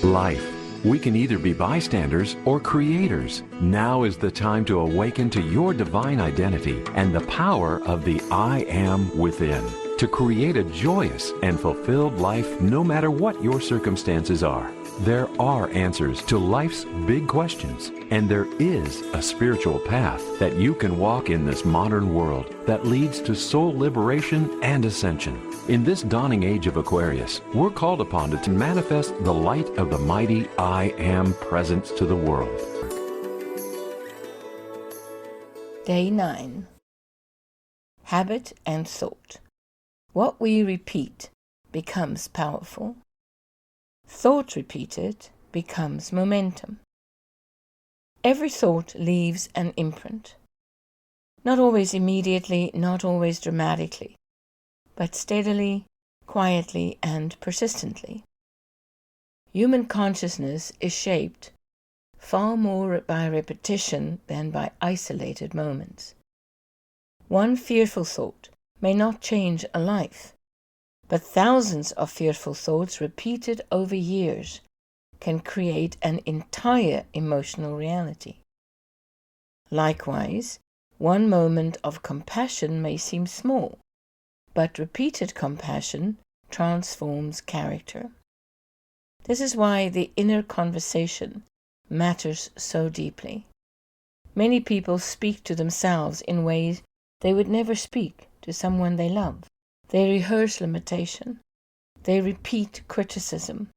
Life. We can either be bystanders or creators. Now is the time to awaken to your divine identity and the power of the I Am within, to create a joyous and fulfilled life no matter what your circumstances are. There are answers to life's big questions, and there is a spiritual path that you can walk in this modern world that leads to soul liberation and ascension. In this dawning age of Aquarius, we're called upon to manifest the light of the mighty I Am presence to the world. Day 9. Habit and thought. What we repeat becomes powerful. Thought repeated becomes momentum. Every thought leaves an imprint. Not always immediately, not always dramatically, but steadily, quietly, and persistently. Human consciousness is shaped far more by repetition than by isolated moments. One fearful thought may not change a life, but thousands of fearful thoughts repeated over years can create an entire emotional reality. Likewise, one moment of compassion may seem small, but repeated compassion transforms character. This is why the inner conversation matters so deeply. Many people speak to themselves in ways they would never speak to someone they love. They rehearse limitation. They repeat criticism.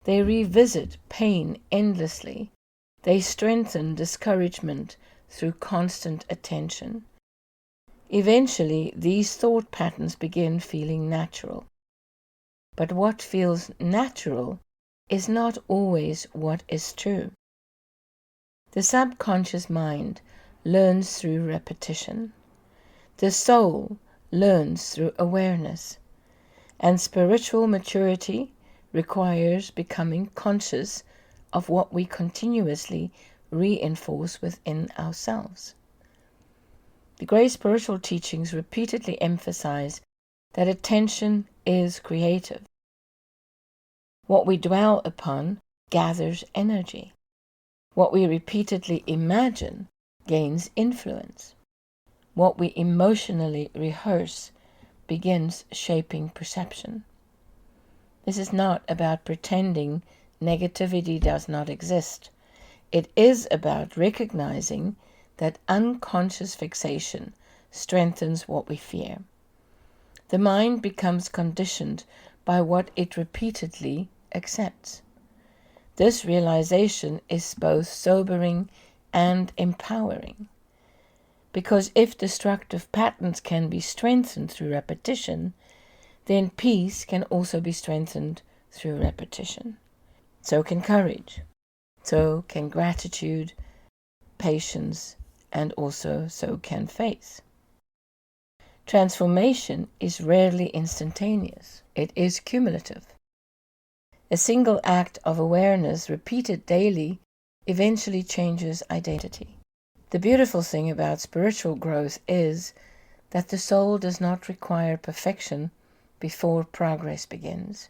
They revisit pain endlessly. They strengthen discouragement through constant attention. Eventually, these thought patterns begin feeling natural. But what feels natural is not always what is true. The subconscious mind learns through repetition. The soul learns through awareness, and spiritual maturity requires becoming conscious of what we continuously reinforce within ourselves. The great spiritual teachings repeatedly emphasize that attention is creative. What we dwell upon gathers energy. What we repeatedly imagine gains influence. What we emotionally rehearse begins shaping perception. This is not about pretending negativity does not exist. It is about recognizing that unconscious fixation strengthens what we fear. The mind becomes conditioned by what it repeatedly accepts. This realization is both sobering and empowering. Because if destructive patterns can be strengthened through repetition, then peace can also be strengthened through repetition. So can courage. So can gratitude, patience, and also so can faith. Transformation is rarely instantaneous. It is cumulative. A single act of awareness repeated daily eventually changes identity. The beautiful thing about spiritual growth is that the soul does not require perfection before progress begins.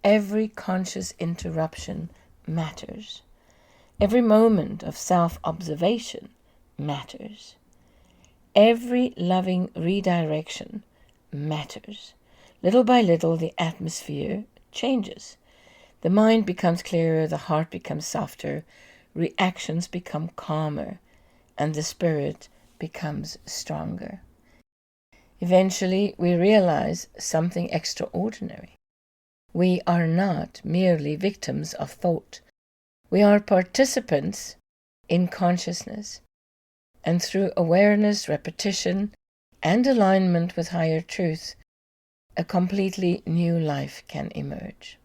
Every conscious interruption matters. Every moment of self-observation matters. Every loving redirection matters. Little by little, the atmosphere changes. The mind becomes clearer, the heart becomes softer, reactions become calmer, and the spirit becomes stronger. Eventually, we realize something extraordinary. We are not merely victims of thought. We are participants in consciousness. And through awareness, repetition, and alignment with higher truth, a completely new life can emerge.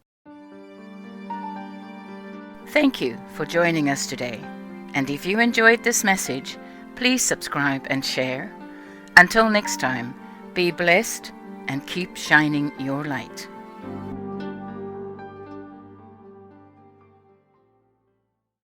Thank you for joining us today. And if you enjoyed this message, please subscribe and share. Until next time, be blessed and keep shining your light.